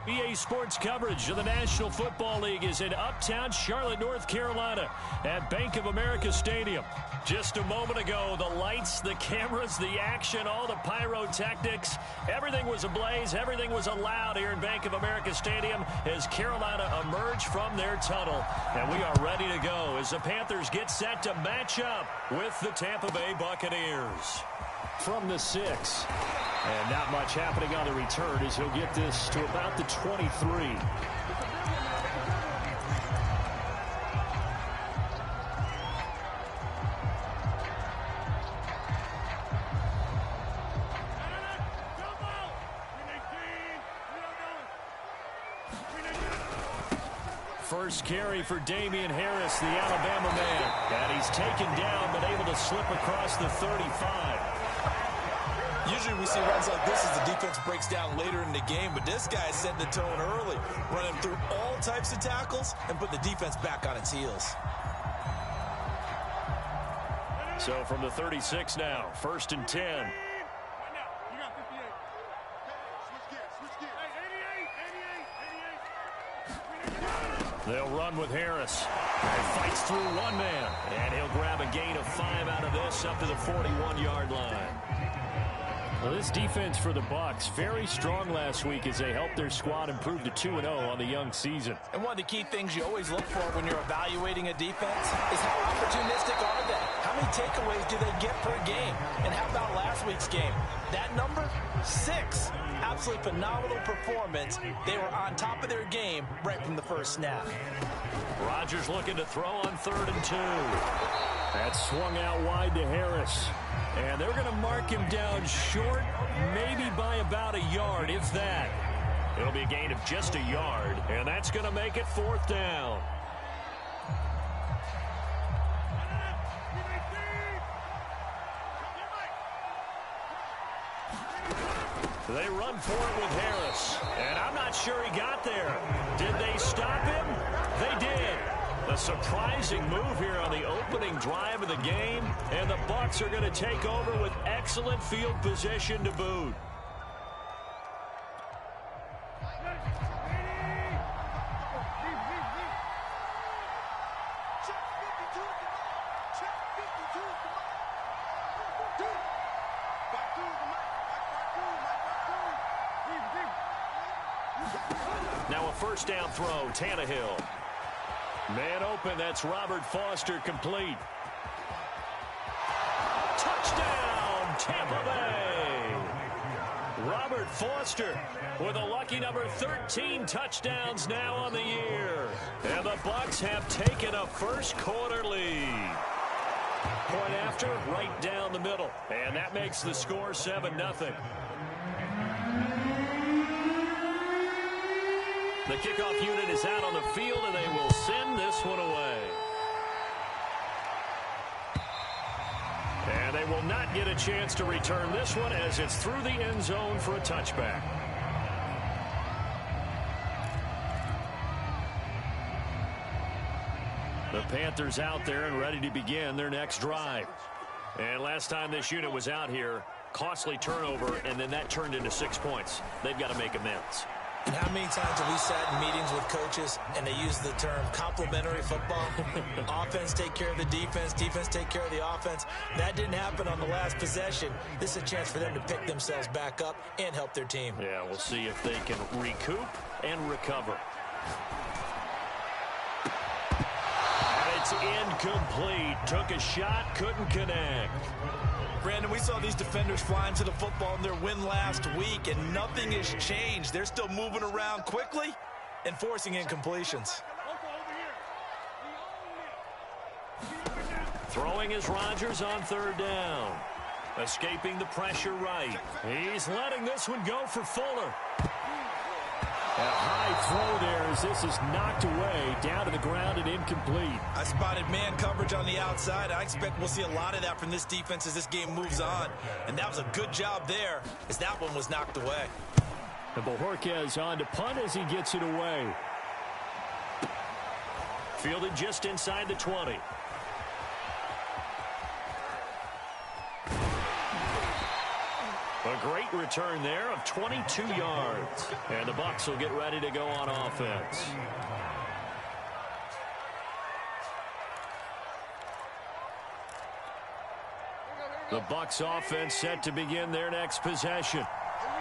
EA Sports coverage of the National Football League is in uptown Charlotte, North Carolina at Bank of America Stadium. Just a moment ago, the lights, the cameras, the action, all the pyrotechnics, everything was ablaze, everything was allowed here in Bank of America Stadium as Carolina emerged from their tunnel. And we are ready to go as the Panthers get set to match up with the Tampa Bay Buccaneers. From the 6. And not much happening on the return as he'll get this to about the 23. First carry for Damian Harris, the Alabama man. And he's taken down but able to slip across the 35. Usually we see runs like this as the defense breaks down later in the game, but this guy's setting the tone early, running through all types of tackles and putting the defense back on its heels. So from the 36 now, 1st and 10. They'll run with Harris. Fights through one man, and he'll grab a gain of 5 out of this up to the 41-yard line. Well, this defense for the Bucs, very strong last week as they helped their squad improve to 2-0 on the young season. And one of the key things you always look for when you're evaluating a defense is how opportunistic are they? How many takeaways do they get per game? And how about last week's game? That number? 6. Absolutely phenomenal performance. They were on top of their game right from the first snap. Rodgers looking to throw on 3rd and 2. That swung out wide to Harris. And they're going to mark him down short, maybe by about a yard, if that. It'll be a gain of just a yard, and that's going to make it 4th down. They run for it with Harris, and I'm not sure he got there. Did they stop him? They did. A surprising move here on the opening drive of the game, and the Bucs are going to take over with excellent field position to boot. Now a 1st down throw, Tannehill. Man open, that's Robert Foster, complete. Touchdown, Tampa Bay! Robert Foster with a lucky number 13 touchdowns now on the year. And the Bucs have taken a first quarter lead. Point after, right down the middle. And that makes the score 7-0. The kickoff unit is out on the field, and they will send this one away. And they will not get a chance to return this one as it's through the end zone for a touchback. The Panthers out there and ready to begin their next drive. And last time this unit was out here, costly turnover, and then that turned into 6 points. They've got to make amends. And how many times have we sat in meetings with coaches and they use the term complementary football? Offense take care of the defense, defense take care of the offense. That didn't happen on the last possession. This is a chance for them to pick themselves back up and help their team. Yeah, we'll see if they can recoup and recover. And it's incomplete. Took a shot, couldn't connect. Brandon, we saw these defenders flying to the football in their win last week, and nothing has changed. They're still moving around quickly and forcing incompletions. Throwing is Rodgers on 3rd down. Escaping the pressure right. He's letting this one go for Fuller. A high throw there as this is knocked away, down to the ground and incomplete. I spotted man coverage on the outside. I expect we'll see a lot of that from this defense as this game moves on. And that was a good job there as that one was knocked away. And Bojorquez on to punt as he gets it away. Fielded just inside the 20. A great return there of 22 yards. And the Bucs will get ready to go on offense. The Bucs offense set to begin their next possession.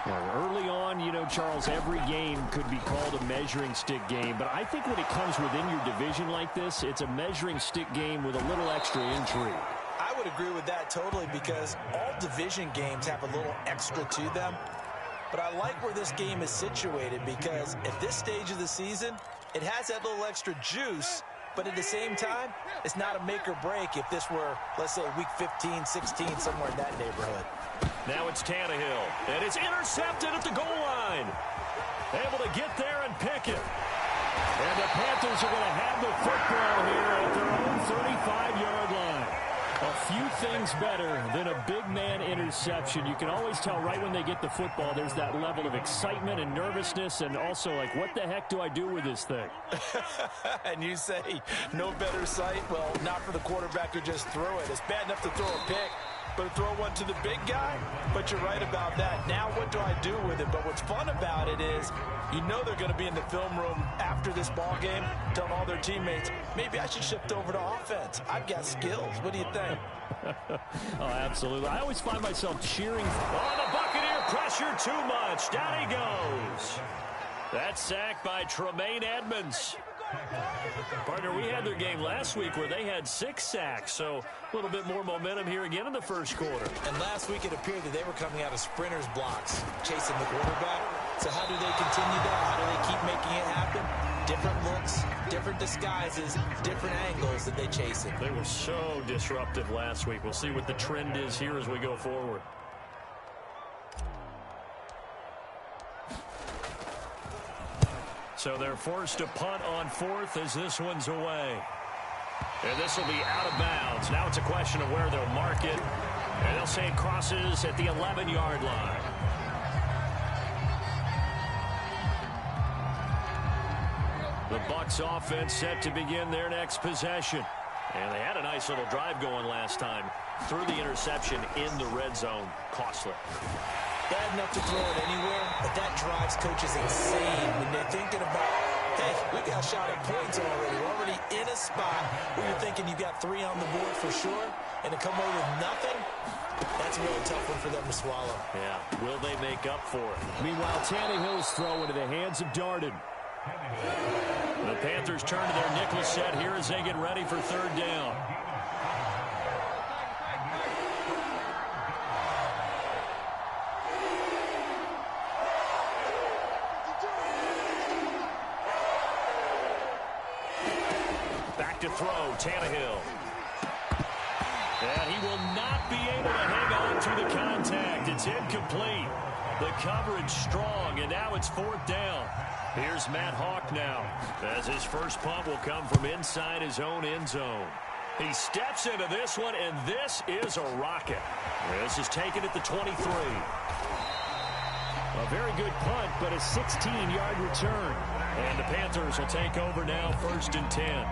Early on, you know, Charles, every game could be called a measuring stick game. But I think when it comes within your division like this, it's a measuring stick game with a little extra intrigue. I would agree with that totally because all division games have a little extra to them. But I like where this game is situated because at this stage of the season, it has that little extra juice. But at the same time, it's not a make or break if this were, let's say, week 15, 16, somewhere in that neighborhood. Now it's Tannehill, and it's intercepted at the goal line. Able to get there and pick it. And the Panthers are going to have the football here at their own 35-yard line. A few things better than a big man interception. You can always tell right when they get the football, there's that level of excitement and nervousness, and also like, what the heck do I do with this thing? And you say, no better sight? Well, not for the quarterback to just throw it. It's bad enough to throw a pick, but to throw one to the big guy? But you're right about that. Now what do I do with it? But what's fun about it is, you know they're going to be in the film room after this ball game telling all their teammates, maybe I should shift over to offense. I've got skills. What do you think? Oh, absolutely. I always find myself cheering. Oh, the Buccaneer pressure too much. Down he goes. That's sacked by Tremaine Edmonds. Partner, we had their game last week where they had 6 sacks, so a little bit more momentum here again in the first quarter. And last week it appeared that they were coming out of sprinters blocks, chasing the quarterback. So how do they continue that? How do they keep making it happen? Different looks, different disguises, different angles that they chase it. They were so disruptive last week. We'll see what the trend is here as we go forward. So they're forced to punt on 4th as this one's away. And this will be out of bounds. Now it's a question of where they'll mark it. And they'll say it crosses at the 11-yard line. The Bucs offense set to begin their next possession. And they had a nice little drive going last time. Threw the interception in the red zone. Costly. Bad enough to throw it anywhere, but that drives coaches insane when they're thinking about, hey, we got a shot at points already. We're already in a spot where you're thinking you got 3 on the board for sure, and to come away with nothing, that's a really tough one for them to swallow. Yeah, will they make up for it? Meanwhile, Tannehill's throw into the hands of Darden. The Panthers turn to their nickel set here as they get ready for 3rd down. Back to throw, Tannehill. And he will not be able to hang on to the contact. It's incomplete. The coverage strong, and now it's 4th down. Here's Matt Hawk now, as his first punt will come from inside his own end zone. He steps into this one, and this is a rocket. This is taken at the 23. A very good punt, but a 16-yard return. And the Panthers will take over now, 1st and 10.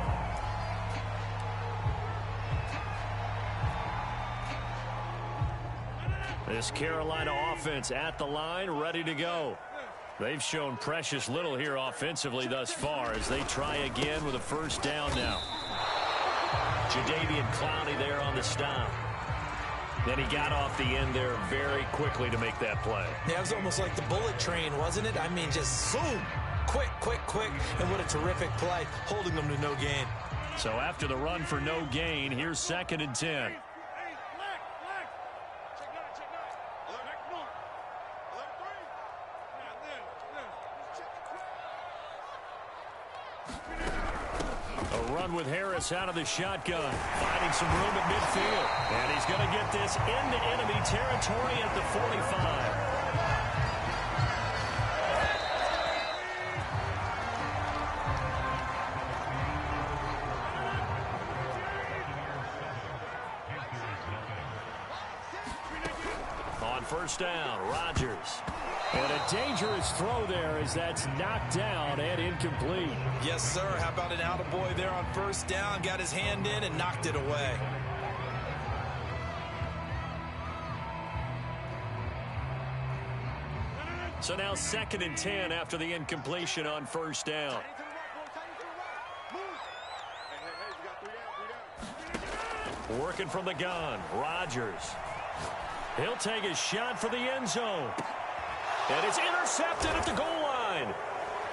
This Carolina offense at the line, ready to go. They've shown precious little here offensively thus far as they try again with a 1st down now. Jadeveon Clowney there on the stop. Then he got off the end there very quickly to make that play. Yeah, it was almost like the bullet train, wasn't it? I mean, just zoom. Quick, quick, quick. And what a terrific play, holding them to no gain. So after the run for no gain, here's 2nd and 10. With Harris out of the shotgun, finding some room at midfield. And he's going to get this into enemy territory at the 45. On 1st down, Rodgers. And a dangerous throw there as that's knocked down and incomplete. Yes, sir. How about an attaboy there on 1st down? Got his hand in and knocked it away. So now 2nd and 10 after the incompletion on first down. Working from the gun, Rodgers. He'll take a shot for the end zone. And it's intercepted at the goal line.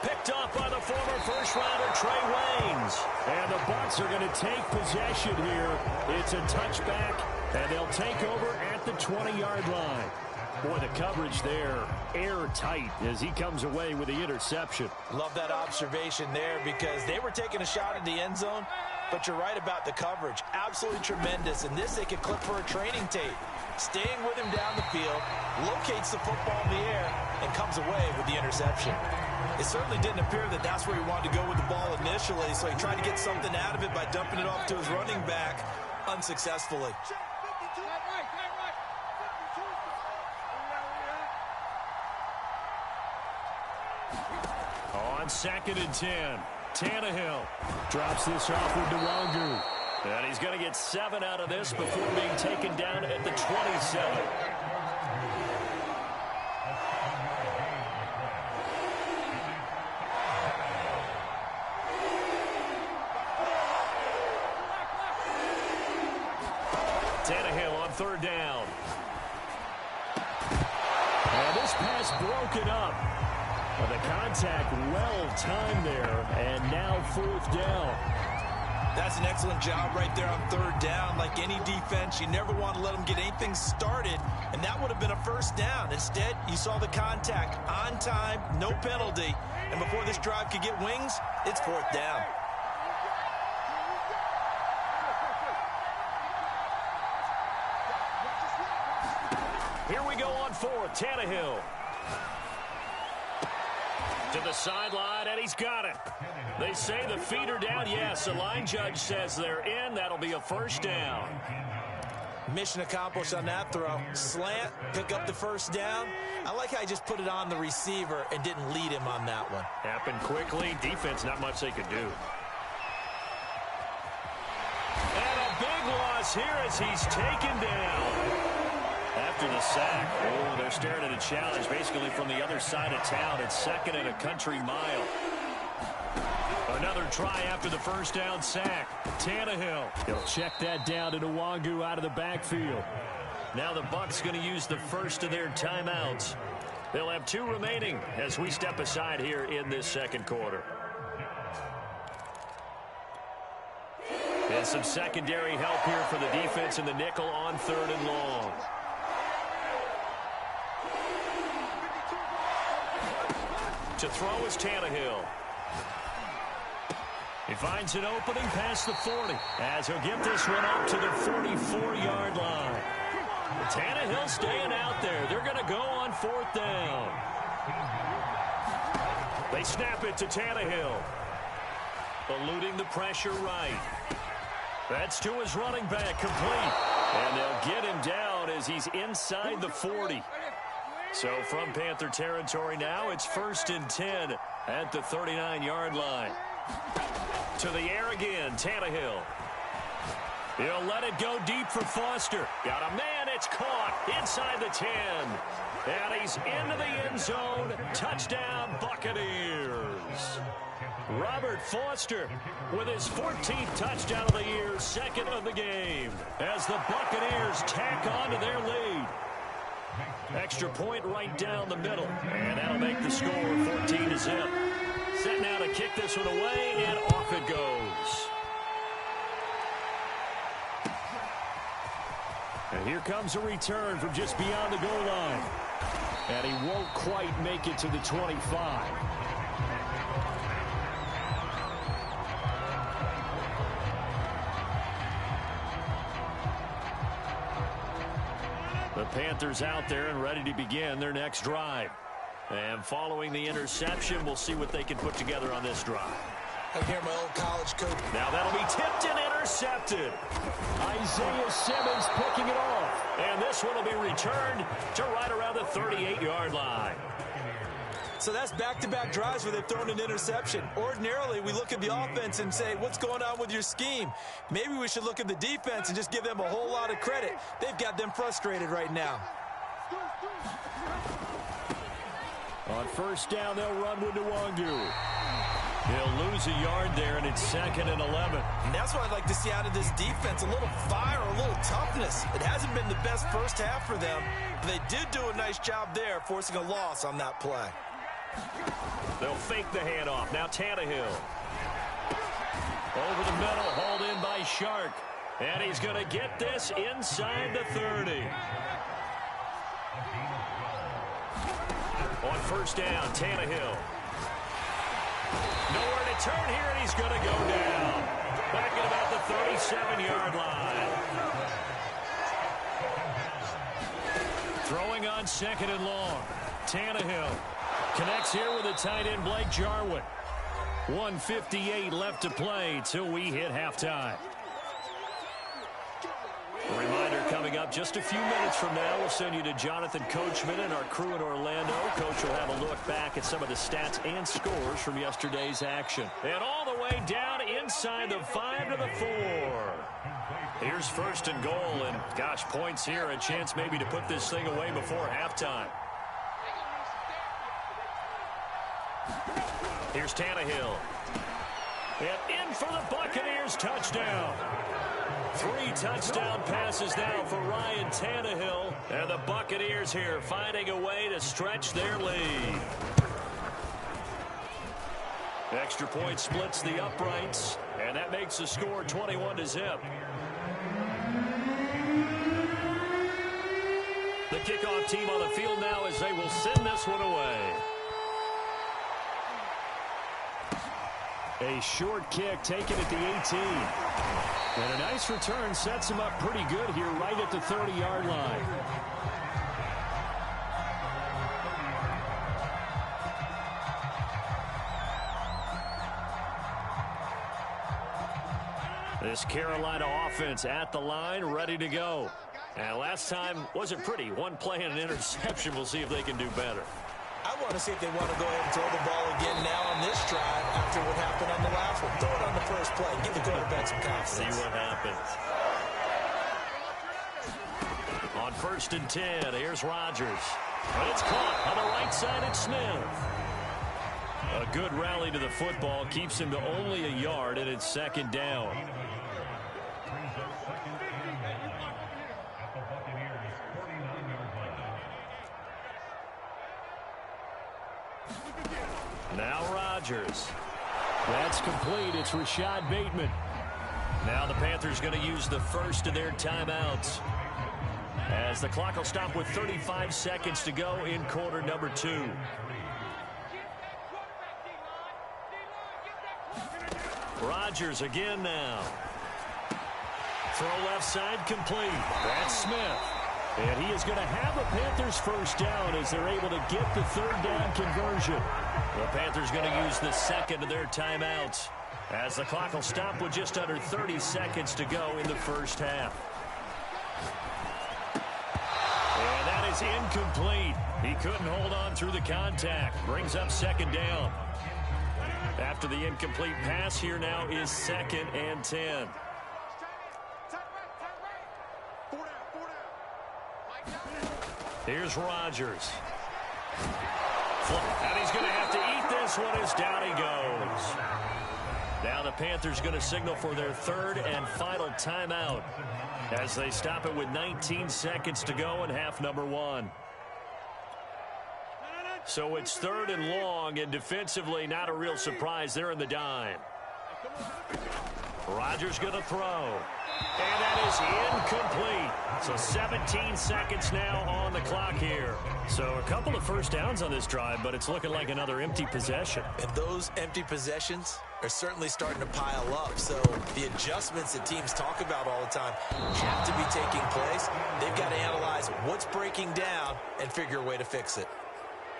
Picked off by the former first-rounder Trey Waynes. And the Bucs are going to take possession here. It's a touchback, and they'll take over at the 20-yard line. Boy, the coverage there, airtight as he comes away with the interception. Love that observation there because they were taking a shot at the end zone, but you're right about the coverage. Absolutely tremendous. And this they could clip for a training tape. Staying with him down the field, locates the football in the air, and comes away with the interception. It certainly didn't appear that that's where he wanted to go with the ball initially, so he tried to get something out of it by dumping it off to his running back unsuccessfully. On 2nd and 10, Tannehill drops this off with Nwangu. And he's going to get 7 out of this before being taken down at the 27. Tannehill on 3rd down. And this pass broken up. Well, the contact well-timed there, and now 4th down. That's an excellent job right there on 3rd down. Like any defense, you never want to let them get anything started, and that would have been a 1st down. Instead, you saw the contact on time, no penalty, and before this drive could get wings, it's 4th down. Here we go on 4th, Tannehill. To the sideline, and he's got it. They say the feet are down. Yes, the line judge says they're in. That'll be a 1st down. Mission accomplished on that throw. Slant, pick up the 1st down. I like how he just put it on the receiver and didn't lead him on that one. Happened quickly. Defense, not much they could do. And a big loss here as he's taken down. After the sack, they're staring at a challenge basically from the other side of town. It's 2nd and a country mile. Another try after the 1st down sack. Tannehill. He'll check that down to Nwangu out of the backfield. Now the Bucs going to use the first of their timeouts. They'll have 2 remaining as we step aside here in this 2nd quarter. And some secondary help here for the defense in the nickel on 3rd and long. To throw is Tannehill. He finds an opening past the 40 as he'll get this one up to the 44-yard line. Tannehill staying out there. They're going to go on 4th down. They snap it to Tannehill. Eluding the pressure right. That's to his running back, complete. And they'll get him down as he's inside the 40. So from Panther territory now, it's 1st and 10 at the 39-yard line. To the air again, Tannehill. He'll let it go deep for Foster. Got a man, it's caught inside the 10. And he's into the end zone. Touchdown, Buccaneers. Robert Foster with his 14th touchdown of the year, 2nd of the game, as the Buccaneers tack on to their lead. Extra point right down the middle, and that'll make the score 14-0. Set now to kick this one away, and off it goes. And here comes a return from just beyond the goal line. And he won't quite make it to the 25. The Panthers out there and ready to begin their next drive. And following the interception, we'll see what they can put together on this drive. I hear my old college coach. Now that'll be tipped and intercepted. Isaiah Simmons picking it off. And this one will be returned to right around the 38-yard line. So that's back-to-back drives where they've thrown an interception. Ordinarily, we look at the offense and say, what's going on with your scheme? Maybe we should look at the defense and just give them a whole lot of credit. They've got them frustrated right now. On first down, they'll run with Nwangu. He'll lose a yard there, and it's 2nd and 11. And that's what I'd like to see out of this defense, a little fire, a little toughness. It hasn't been the best first half for them, but they did do a nice job there, forcing a loss on that play. They'll fake the handoff. Now Tannehill. Over the middle, hauled in by Shark. And he's going to get this inside the 30. On first down, Tannehill. Nowhere to turn here, and he's going to go down. Back at about the 37-yard line. Throwing on 2nd and long. Tannehill connects here with the tight end, Blake Jarwin. 1:58 left to play till we hit halftime. A reminder coming up just a few minutes from now. We'll send you to Jonathan Coachman and our crew in Orlando. Coach will have a look back at some of the stats and scores from yesterday's action. And all the way down inside the 5 to the 4. Here's 1st and goal. And, gosh, points here. A chance maybe to put this thing away before halftime. Here's Tannehill. And in for the Buccaneers touchdown. 3 touchdown passes now for Ryan Tannehill. And the Buccaneers here finding a way to stretch their lead. Extra point splits the uprights. And that makes the score 21-0. The kickoff team on the field now as they will send this one away. A short kick taken at the 18. And a nice return sets him up pretty good here right at the 30-yard line. This Carolina offense at the line, ready to go. And last time wasn't pretty. One play and an interception. We'll see if they can do better. I want to see if they want to go ahead and throw the ball again now on this drive after what happened on the last one. Throw it on the first play. Give the quarterback some confidence. See what happens. On 1st and 10, here's Rodgers. But it's caught on the right side at Smith. A good rally to the football keeps him to only a yard, and it's 2nd down. Now Rodgers. That's complete. It's Rashad Bateman. Now the Panthers going to use the first of their timeouts, as the clock will stop with 35 seconds to go in quarter number 2. Rodgers again now. Throw left side complete. That's Smith. And he is going to have the Panthers first down as they're able to get the 3rd down conversion. The Panthers going to use the second of their timeouts, as the clock will stop with just under 30 seconds to go in the first half. And that is incomplete. He couldn't hold on through the contact. Brings up 2nd down. After the incomplete pass, here now is 2nd and 10. Here's Rodgers. And he's going to have to eat this one as down he goes. Now the Panthers going to signal for their 3rd and final timeout as they stop it with 19 seconds to go in half number 1. So it's 3rd and long, and defensively not a real surprise. They're in the dime. Rodgers going to throw. And that is incomplete. So 17 seconds now on the clock here. So a couple of first downs on this drive, but it's looking like another empty possession. And those empty possessions are certainly starting to pile up. So the adjustments that teams talk about all the time have to be taking place. They've got to analyze what's breaking down and figure a way to fix it.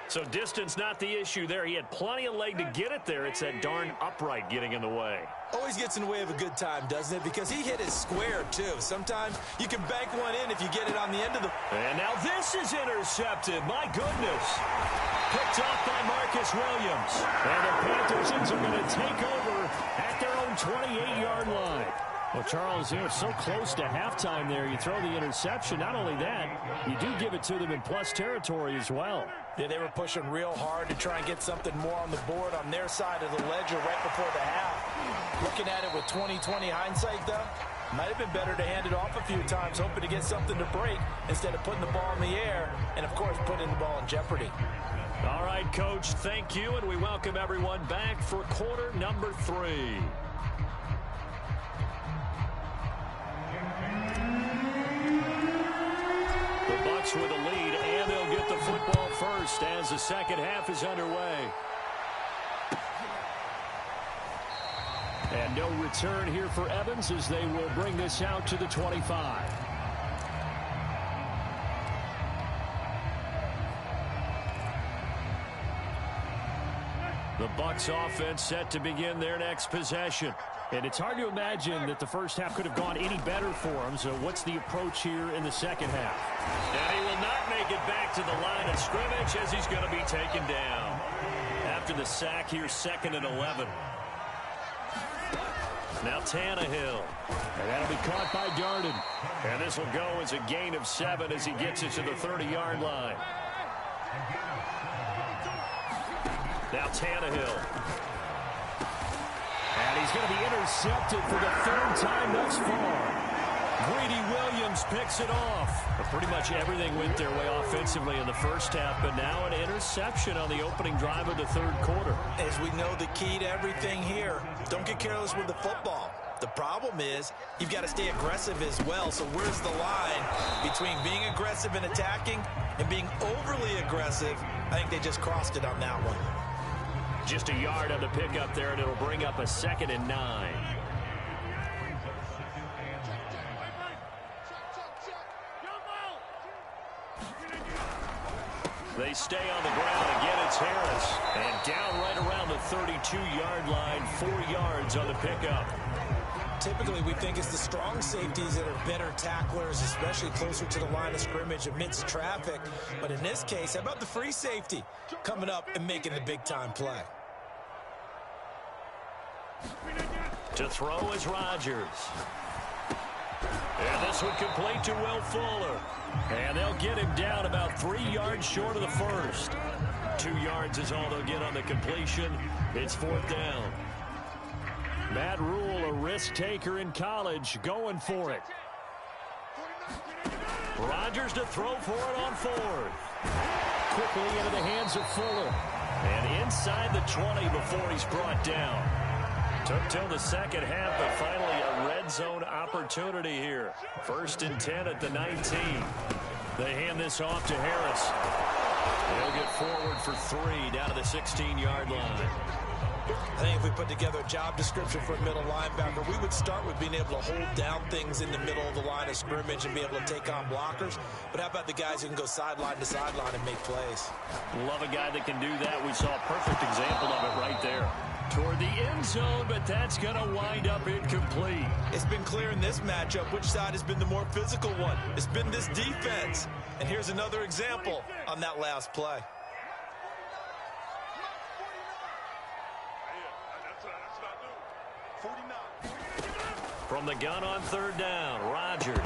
So distance not the issue there. He had plenty of leg to get it there. It's that darn upright getting in the way. Always gets in the way of a good time, doesn't it? Because he hit it square, too. Sometimes you can bank one in if you get it on the end of the... And now this is intercepted. My goodness. Picked off by Marcus Williams. And the Panthers are going to take over at their own 28-yard line. Well, Charles, so close to halftime there. You throw the interception. Not only that, you do give it to them in plus territory as well. Yeah, they were pushing real hard to try and get something more on the board on their side of the ledger right before the half. Looking at it with 20/20 hindsight, though, might have been better to hand it off a few times, hoping to get something to break instead of putting the ball in the air and, of course, putting the ball in jeopardy. All right, Coach, thank you, and we welcome everyone back for quarter number 3. With a lead, and they'll get the football first as the second half is underway. And no return here for Evans as they will bring this out to the 25. The Bucs offense set to begin their next possession. And it's hard to imagine that the first half could have gone any better for him. So what's the approach here in the second half? And he will not make it back to the line of scrimmage as he's going to be taken down. After the sack here, 2nd and 11. Now Tannehill. And that'll be caught by Darden. And this will go as a gain of 7 as he gets it to the 30-yard line. Now Tannehill. And he's going to be intercepted for the 3rd time thus far. Greedy Williams picks it off. But pretty much everything went their way offensively in the first half, but now an interception on the opening drive of the 3rd quarter. As we know, the key to everything here, don't get careless with the football. The problem is you've got to stay aggressive as well. So where's the line between being aggressive and attacking and being overly aggressive? I think they just crossed it on that one. Just a yard on the pickup there, and it'll bring up a 2nd and 9. They stay on the ground. Again, it's Harris. And down right around the 32-yard line, 4 yards on the pickup. Typically, we think it's the strong safeties that are better tacklers, especially closer to the line of scrimmage amidst traffic. But in this case, how about the free safety coming up and making the big-time play? To throw is Rodgers. And this one complete to Will Fuller. And they'll get him down about 3 yards short of the first. 2 yards is all they'll get on the completion. It's 4th down. Matt Rule, a risk taker in college, going for it. Rodgers to throw for it on 4th. Quickly into the hands of Fuller. And inside the 20 before he's brought down. Took till the second half, but finally a red zone opportunity here. 1st and 10 at the 19. They hand this off to Harris. They'll get forward for 3 down to the 16-yard line. I think if we put together a job description for a middle linebacker, we would start with being able to hold down things in the middle of the line of scrimmage and be able to take on blockers. But how about the guys who can go sideline to sideline and make plays? Love a guy that can do that. We saw a perfect example of it right there. Toward the end zone, but that's going to wind up incomplete. It's been clear in this matchup which side has been the more physical one. It's been this defense. And here's another example on that last play. From the gun on 3rd down, Rodgers.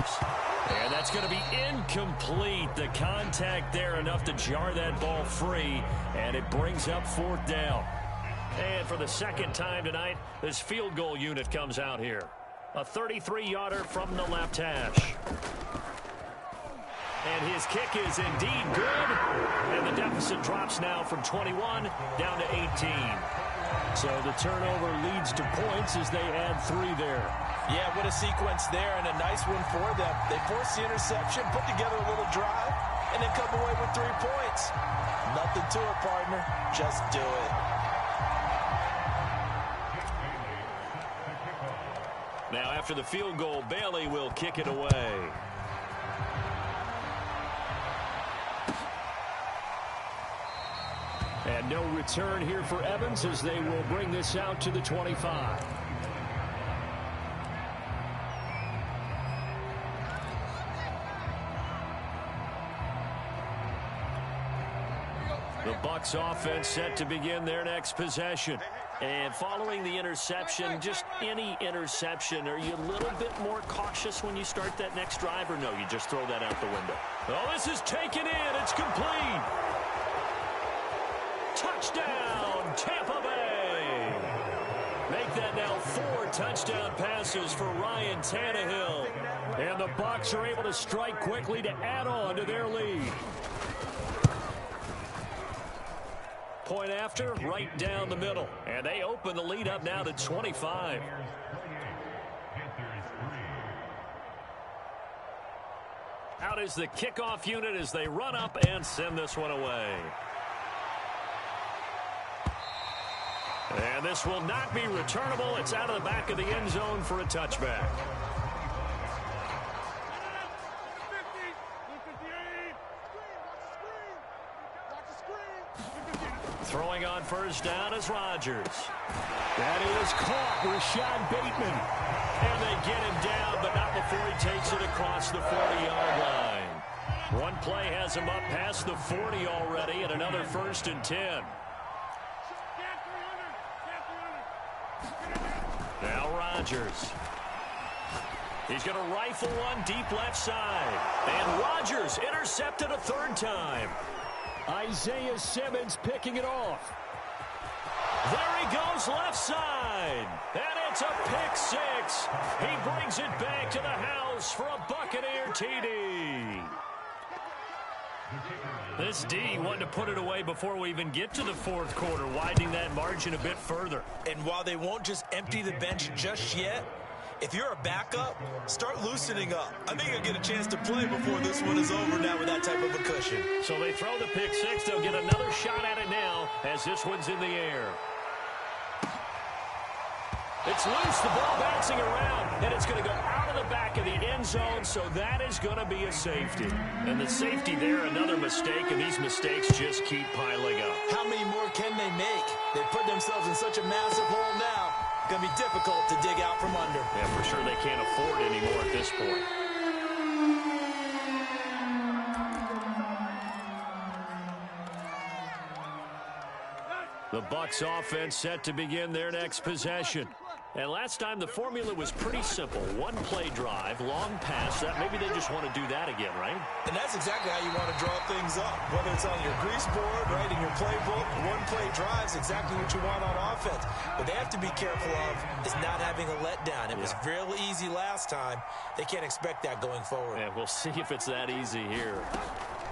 And that's going to be incomplete. The contact there enough to jar that ball free, and it brings up 4th down. And for the 2nd time tonight, this field goal unit comes out here. A 33-yarder from the left hash. And his kick is indeed good. And the deficit drops now from 21 down to 18. So the turnover leads to points as they add 3 there. Yeah, what a sequence there, and a nice one for them. They force the interception, put together a little drive, and then come away with 3 points. Nothing to it, partner. Just do it. Now, after the field goal, Bailey will kick it away. And no return here for Evans as they will bring this out to the 25. The Bucs offense set to begin their next possession. And following the interception, just any interception, are you a little bit more cautious when you start that next drive, or no, you just throw that out the window? Oh, this is taken in. It's complete. Touchdown, Tampa Bay. Make that now 4 touchdown passes for Ryan Tannehill. And the Bucs are able to strike quickly to add on to their lead. Point after, right down the middle. And they open the lead up now to 25. Out is the kickoff unit as they run up and send this one away. And this will not be returnable. It's out of the back of the end zone for a touchback. Throwing on first down is Rodgers. That is caught, Rashad Bateman. And they get him down, but not before he takes it across the 40-yard line. One play has him up past the 40 already, and another 1st and 10. Now Rodgers. He's going to rifle one deep left side. And Rodgers intercepted a 3rd time. Isaiah Simmons picking it off. There he goes left side. And it's a pick 6. He brings it back to the house for a Buccaneer TD. This D wanted to put it away before we even get to the 4th quarter, widening that margin a bit further. And while they won't just empty the bench just yet, if you're a backup, start loosening up. I think you'll get a chance to play before this one is over now with that type of a cushion. So they throw the pick 6. They'll get another shot at it now as this one's in the air. It's loose, the ball bouncing around, and it's going to go out of the back of the end zone, so that is going to be a safety. And the safety there, another mistake, and these mistakes just keep piling up. How many more can they make? They put themselves in such a massive hole now. Going to be difficult to dig out from under. Yeah, for sure they can't afford it anymore at this point. The Bucs offense set to begin their next possession. And last time the formula was pretty simple. One play drive, long pass. That maybe they just want to do that again, right? And that's exactly how you want to draw things up. Whether it's on your grease board, right, in your playbook, one play drive is exactly what you want on offense. What they have to be careful of is not having a letdown. It was real easy last time. They can't expect that going forward. And we'll see if it's that easy here.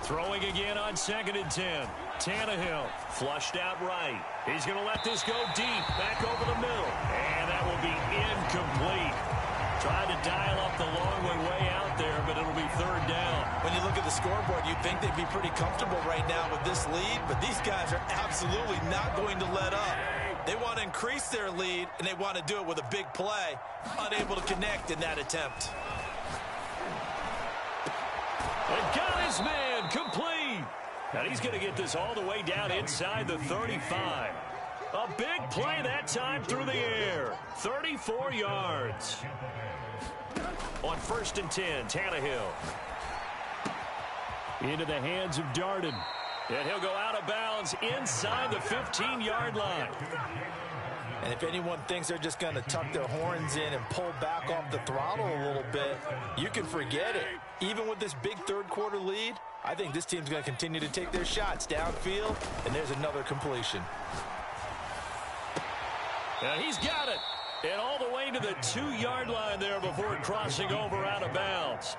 Throwing again on 2nd and 10. Tannehill flushed out right. He's going to let this go deep, back over the middle. And that will be incomplete. Tried to dial up the long way out there, but it'll be 3rd down. When you look at the scoreboard, you'd think they'd be pretty comfortable right now with this lead, but these guys are absolutely not going to let up. They want to increase their lead, and they want to do it with a big play. Unable to connect in that attempt. And got his man complete. And he's going to get this all the way down inside the 35. A big play that time through the air. 34 yards. On 1st and 10, Tannehill. Into the hands of Darden. And he'll go out of bounds inside the 15-yard line. And if anyone thinks they're just going to tuck their horns in and pull back off the throttle a little bit, you can forget it. Even with this big 3rd quarter lead, I think this team's going to continue to take their shots downfield, and there's another completion. And he's got it. And all the way to the 2-yard line there before crossing over out of bounds.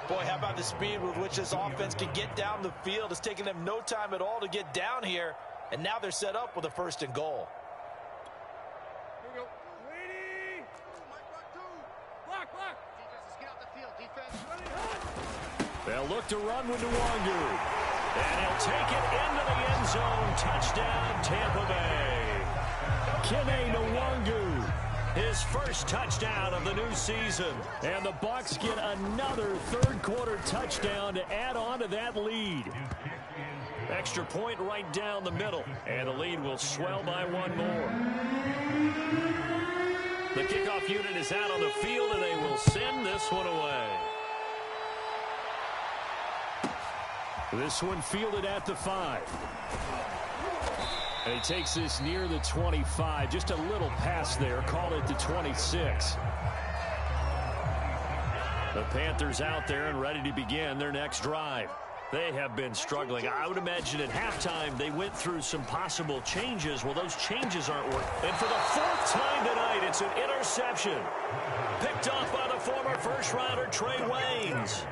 Boy, how about the speed with which this offense can get down the field? It's taken them no time at all to get down here, and now they're set up with a 1st and goal. They'll look to run with Nwangu. And he'll take it into the end zone. Touchdown, Tampa Bay. Kene Nwangu, his first touchdown of the new season. And the Bucs get another 3rd quarter touchdown to add on to that lead. Extra point right down the middle. And the lead will swell by 1 more. The kickoff unit is out on the field, and they will send this one away. This one fielded at the 5. And he takes this near the 25. Just a little pass there. Call it the 26. The Panthers out there and ready to begin their next drive. They have been struggling. I would imagine at halftime they went through some possible changes. Well, those changes aren't working. And for the fourth time tonight, it's an interception. Picked off by the former first-rounder Trey Waynes.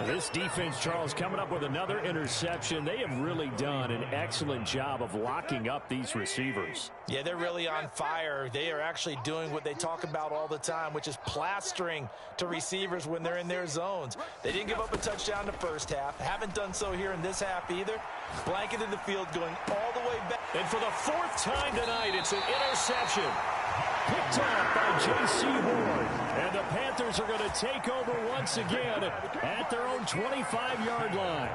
This defense, Charles, coming up with another interception. They have really done an excellent job of locking up these receivers. Yeah, they're really on fire. They are actually doing what they talk about all the time, which is plastering to receivers when they're in their zones. They didn't give up a touchdown the first half. Haven't done so here in this half either. Blanketed the field going all the way back. And for the fourth time tonight, it's an interception. Picked off by J.C. Horn. And the Panthers are going to take over once again at their own 25-yard line.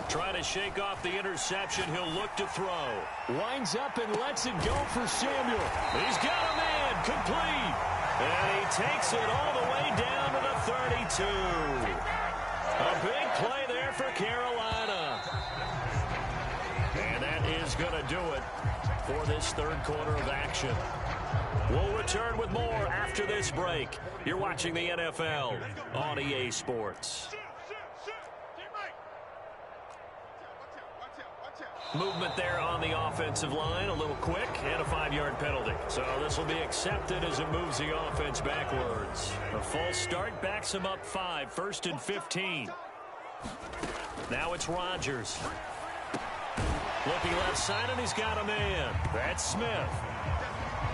Trying to shake off the interception. He'll look to throw. Winds up and lets it go for Samuel. He's got a man complete. And he takes it all the way down to the 32. A big play there for Carolina. And that is going to do it for this third quarter of action. We'll return with more after this break. You're watching the NFL on EA Sports. Movement there on the offensive line, a little quick, and a 5-yard penalty. So this will be accepted as it moves the offense backwards. A false start backs him up 5, 1st and 15. Now it's Rodgers. Looking left side, and he's got a man. That's Smith.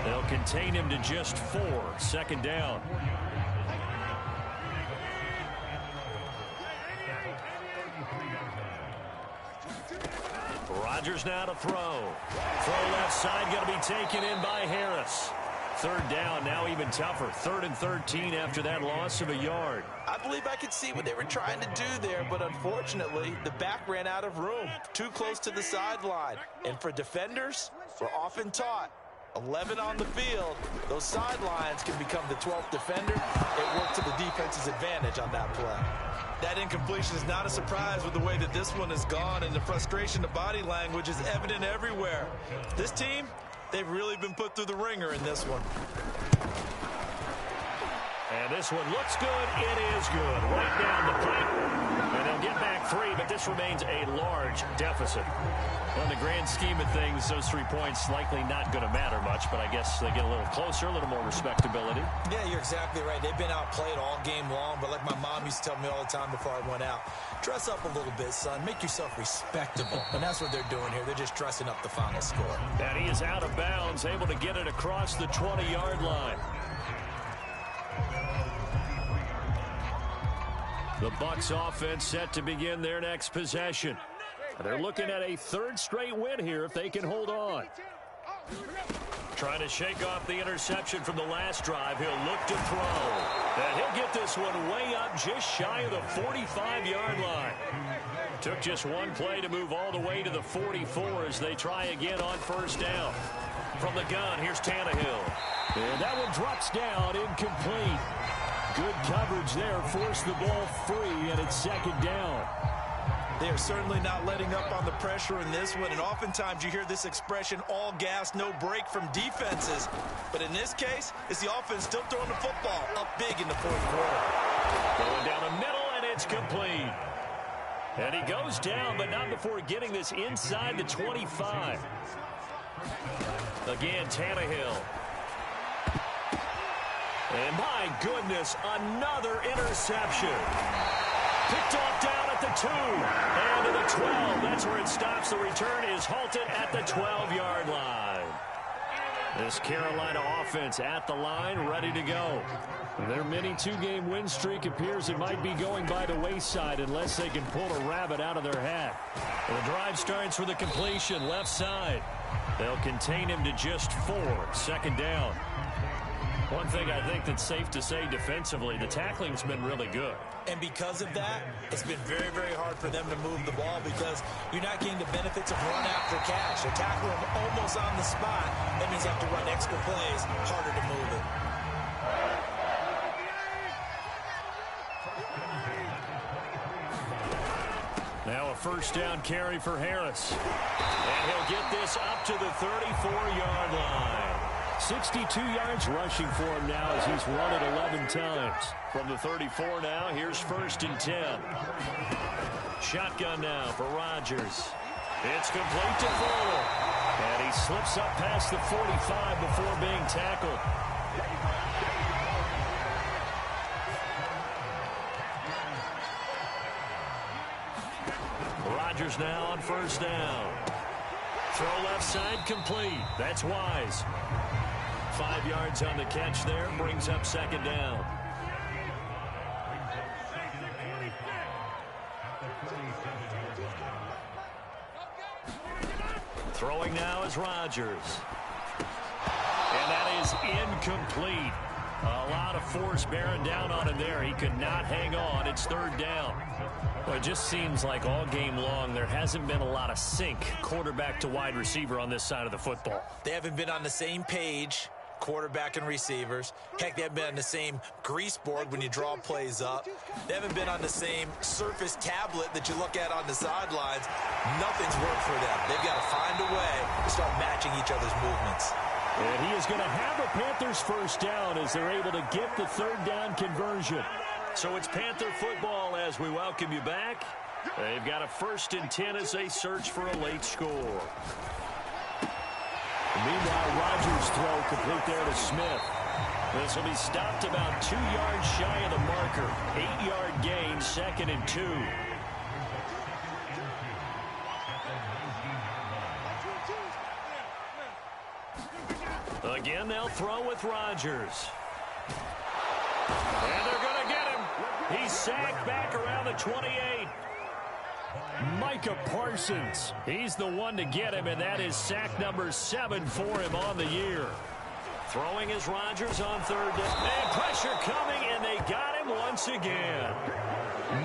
They'll contain him to just 4, 2nd down. Rodgers now to throw. Throw left side, going to be taken in by Harris. 3rd down, now even tougher. 3rd and 13 after that loss of a yard. I believe I could see what they were trying to do there, but unfortunately, the back ran out of room. Too close to the sideline. And for defenders, we're often taught, 11 on the field, those sidelines can become the 12th defender. It worked to the defense's advantage on that play. That incompletion is not a surprise with the way that this one has gone, and the frustration, the body language is evident everywhere. This team, they've really been put through the ringer in this one. And this one looks good. It is good. Right down the pipe. And they'll get back 3, but this remains a large deficit. Well, in the grand scheme of things, those 3 points likely not going to matter much, but I guess they get a little closer, a little more respectability. Yeah, you're exactly right. They've been outplayed all game long, but like my mom used to tell me all the time before I went out, dress up a little bit, son. Make yourself respectable. And that's what they're doing here. They're just dressing up the final score. And he is out of bounds, able to get it across the 20-yard line. The Bucs offense set to begin their next possession. They're looking at a 3rd straight win here if they can hold on. Trying to shake off the interception from the last drive. He'll look to throw. And he'll get this one way up just shy of the 45-yard line. Took just one play to move all the way to the 44 as they try again on 1st down. From the gun, here's Tannehill. And that one drops down, incomplete. Good coverage there, forced the ball free, and it's 2nd down. They are certainly not letting up on the pressure in this one, and oftentimes you hear this expression, all gas, no break from defenses. But in this case, it's the offense still throwing the football up big in the 4th quarter. Going down the middle, and it's complete. And he goes down, but not before getting this inside the 25. Again, Tannehill. And my goodness, another interception. Picked off down at the 2 and to the 12. That's where it stops. The return is halted at the 12-yard line. This Carolina offense at the line, ready to go. Their mini 2-game win streak appears it might be going by the wayside unless they can pull a rabbit out of their hat. The drive starts with a completion left side. They'll contain him to just 4, 2nd down. One thing I think that's safe to say defensively, the tackling's been really good. And because of that, it's been very, very hard for them to move the ball because you're not getting the benefits of run after catch. They're tackling them almost on the spot. That means you have to run extra plays, harder to move it. Now a first down carry for Harris. And he'll get this up to the 34-yard line. 62 yards rushing for him now as he's run it 11 times. From the 34 now, here's 1st and 10. Shotgun now for Rodgers. It's complete to Fuller. And he slips up past the 45 before being tackled. Rodgers now on 1st down. Throw left side complete. That's Wise. 5 yards on the catch there. Brings up 2nd down. Throwing now is Rodgers. And that is incomplete. A lot of force bearing down on him there. He could not hang on. It's 3rd down. Well, it just seems like all game long there hasn't been a lot of sync quarterback to wide receiver on this side of the football. They haven't been on the same page, quarterback and receivers. Heck, they haven't been on the same grease board when you draw plays up. They haven't been on the same surface tablet that you look at on the sidelines. Nothing's worked for them. They've got to find a way to start matching each other's movements. And he is going to have a Panthers 1st down as they're able to get the 3rd down conversion. So it's Panther football as we welcome you back. They've got a 1st and 10 as they search for a late score. Meanwhile, Rodgers' throw complete there to Smith. This will be stopped about 2 yards shy of the marker. 8-yard gain, 2nd and 2. Again, they'll throw with Rodgers. And they're going to get him. He's sacked back around the 28. Micah Parsons. He's the one to get him, and that is sack number 7 for him on the year. Throwing is Rodgers on 3rd down. And pressure coming, and they got him once again.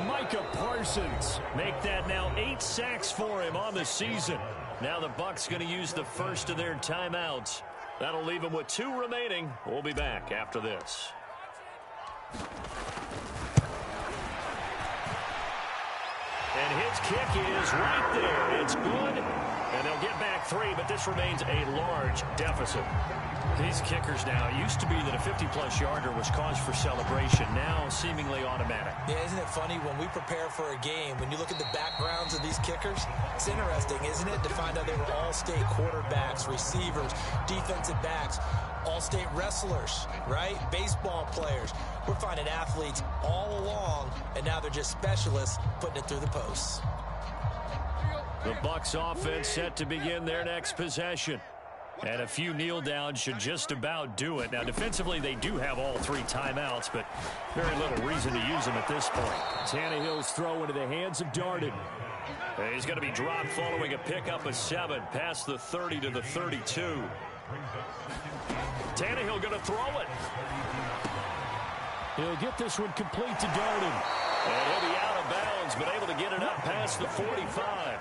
Micah Parsons make that now 8 sacks for him on the season. Now the Bucs going to use the first of their timeouts. That'll leave them with 2 remaining. We'll be back after this. And his kick is right there. It's good. And they'll get back 3, but this remains a large deficit. These kickers now, it used to be that a 50-plus yarder was cause for celebration. Now seemingly automatic. Yeah, isn't it funny when we prepare for a game, when you look at the backgrounds of these kickers, it's interesting, isn't it, to find out they were all-state quarterbacks, receivers, defensive backs, all-state wrestlers, right? Baseball players. We're finding athletes all along, and now they're just specialists putting it through the posts. The Bucs offense set to begin their next possession. And a few kneel downs should just about do it. Now, defensively, they do have all 3 timeouts, but very little reason to use them at this point. Tannehill's throw into the hands of Darden. And he's going to be dropped following a pickup of 7 past the 30 to the 32. Tannehill going to throw it. He'll get this one complete to Darden. And he'll be out of bounds, but able to get it up past the 45.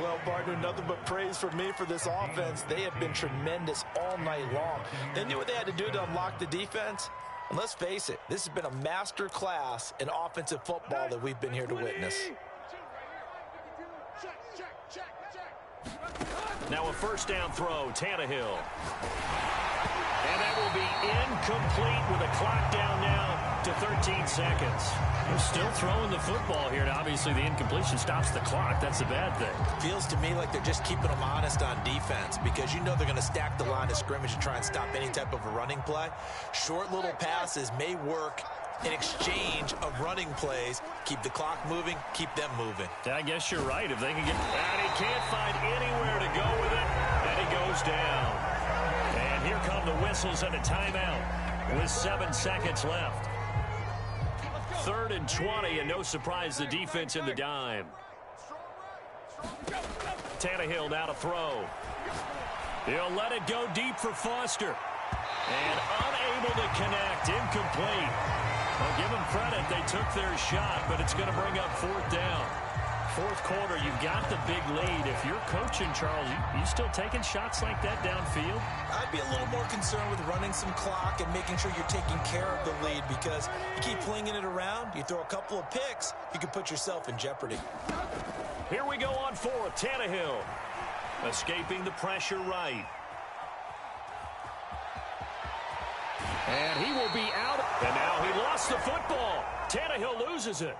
Well, partner, nothing but praise for me for this offense. They have been tremendous all night long. They knew what they had to do to unlock the defense. And let's face it, this has been a master class in offensive football that we've been here to witness. Now a 1st down throw, Tannehill. And that will be incomplete with a clock down now to 13 seconds. They're still throwing the football here. Now, obviously, the incompletion stops the clock. That's the bad thing. Feels to me like they're just keeping them honest on defense because you know they're going to stack the line of scrimmage and try and stop any type of a running play. Short little passes may work in exchange of running plays. Keep the clock moving, keep them moving. I guess you're right. If they can get... And he can't find anywhere to go with it. And he goes down. And here come the whistles and a timeout with 7 seconds left. 3rd and 20, and no surprise, the defense in the dime. Tannehill now to throw. He'll let it go deep for Foster. And unable to connect, incomplete. Well, give them credit, they took their shot, but it's going to bring up 4th down. fourth quarter, you've got the big lead. If you're coaching, Charles, you still taking shots like that downfield? I'd be a little more concerned with running some clock and making sure you're taking care of the lead, because you keep flinging it around, you throw a couple of picks, you can put yourself in jeopardy. Here we go on fourth. Tannehill escaping the pressure right. And he will be out. And now he lost the football. Tannehill loses it.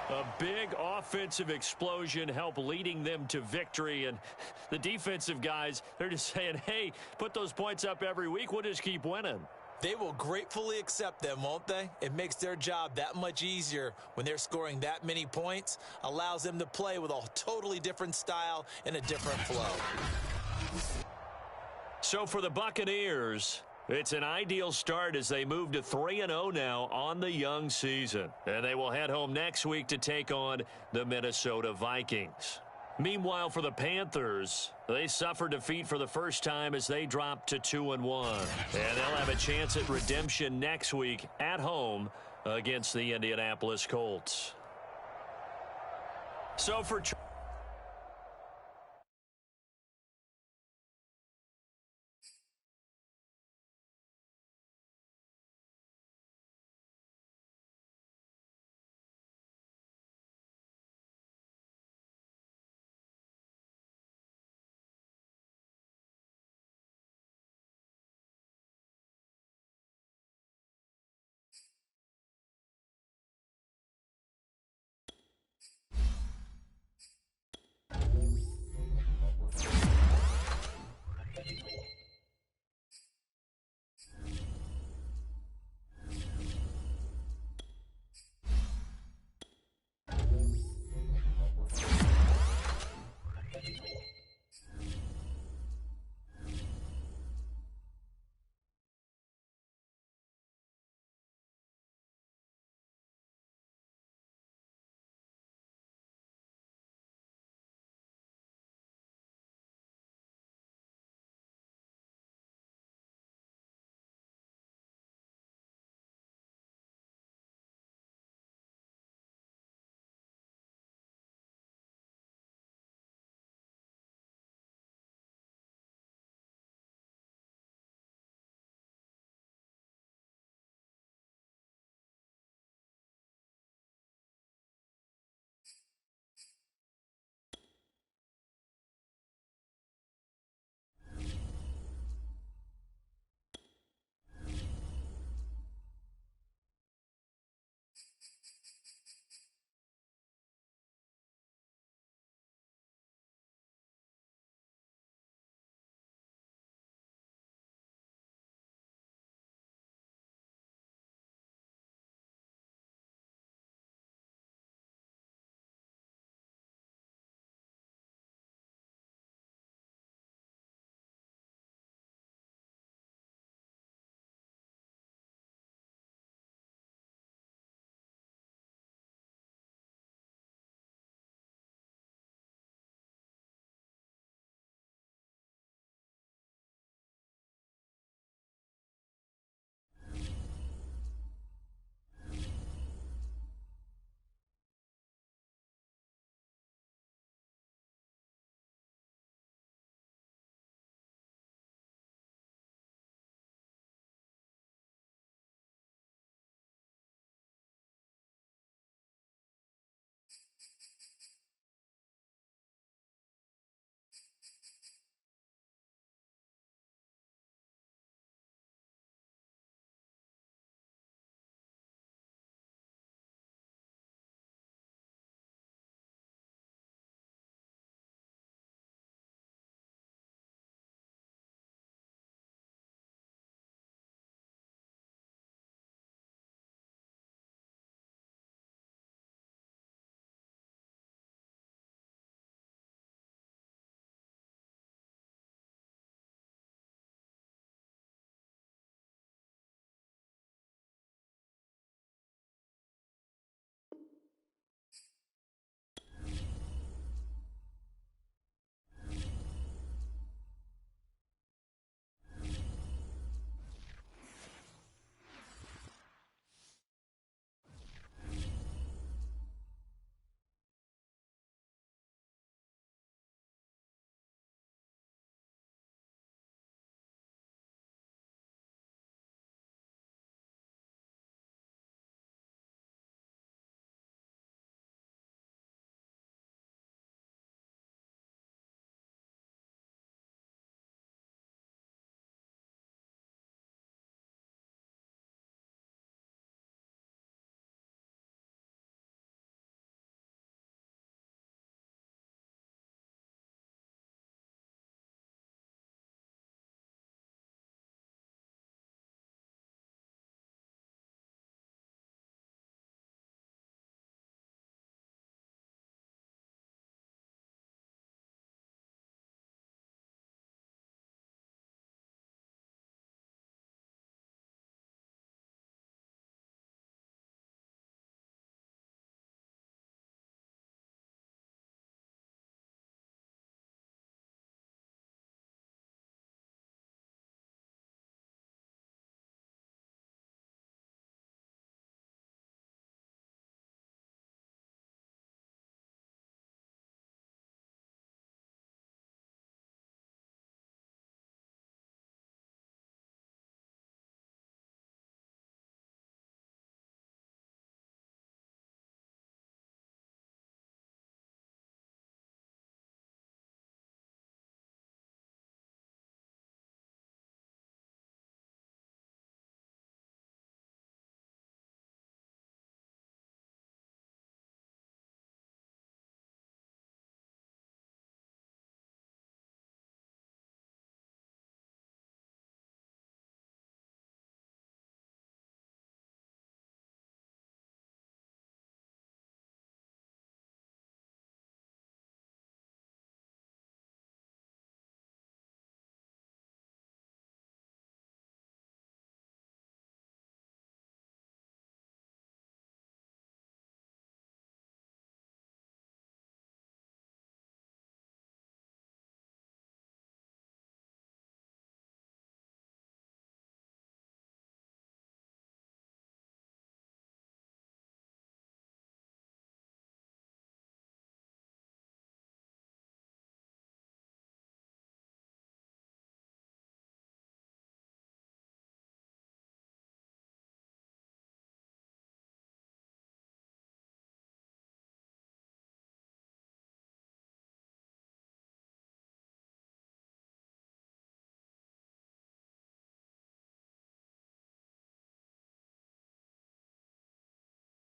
A big offensive explosion helped leading them to victory. And the defensive guys, they're just saying, hey, put those points up every week. We'll just keep winning. They will gratefully accept them, won't they? It makes their job that much easier when they're scoring that many points. Allows them to play with a totally different style and a different flow. So for the Buccaneers, it's an ideal start as they move to 3-0 now on the young season. And they will head home next week to take on the Minnesota Vikings. Meanwhile, for the Panthers, they suffered defeat for the first time as they dropped to 2-1. And they'll have a chance at redemption next week at home against the Indianapolis Colts. So for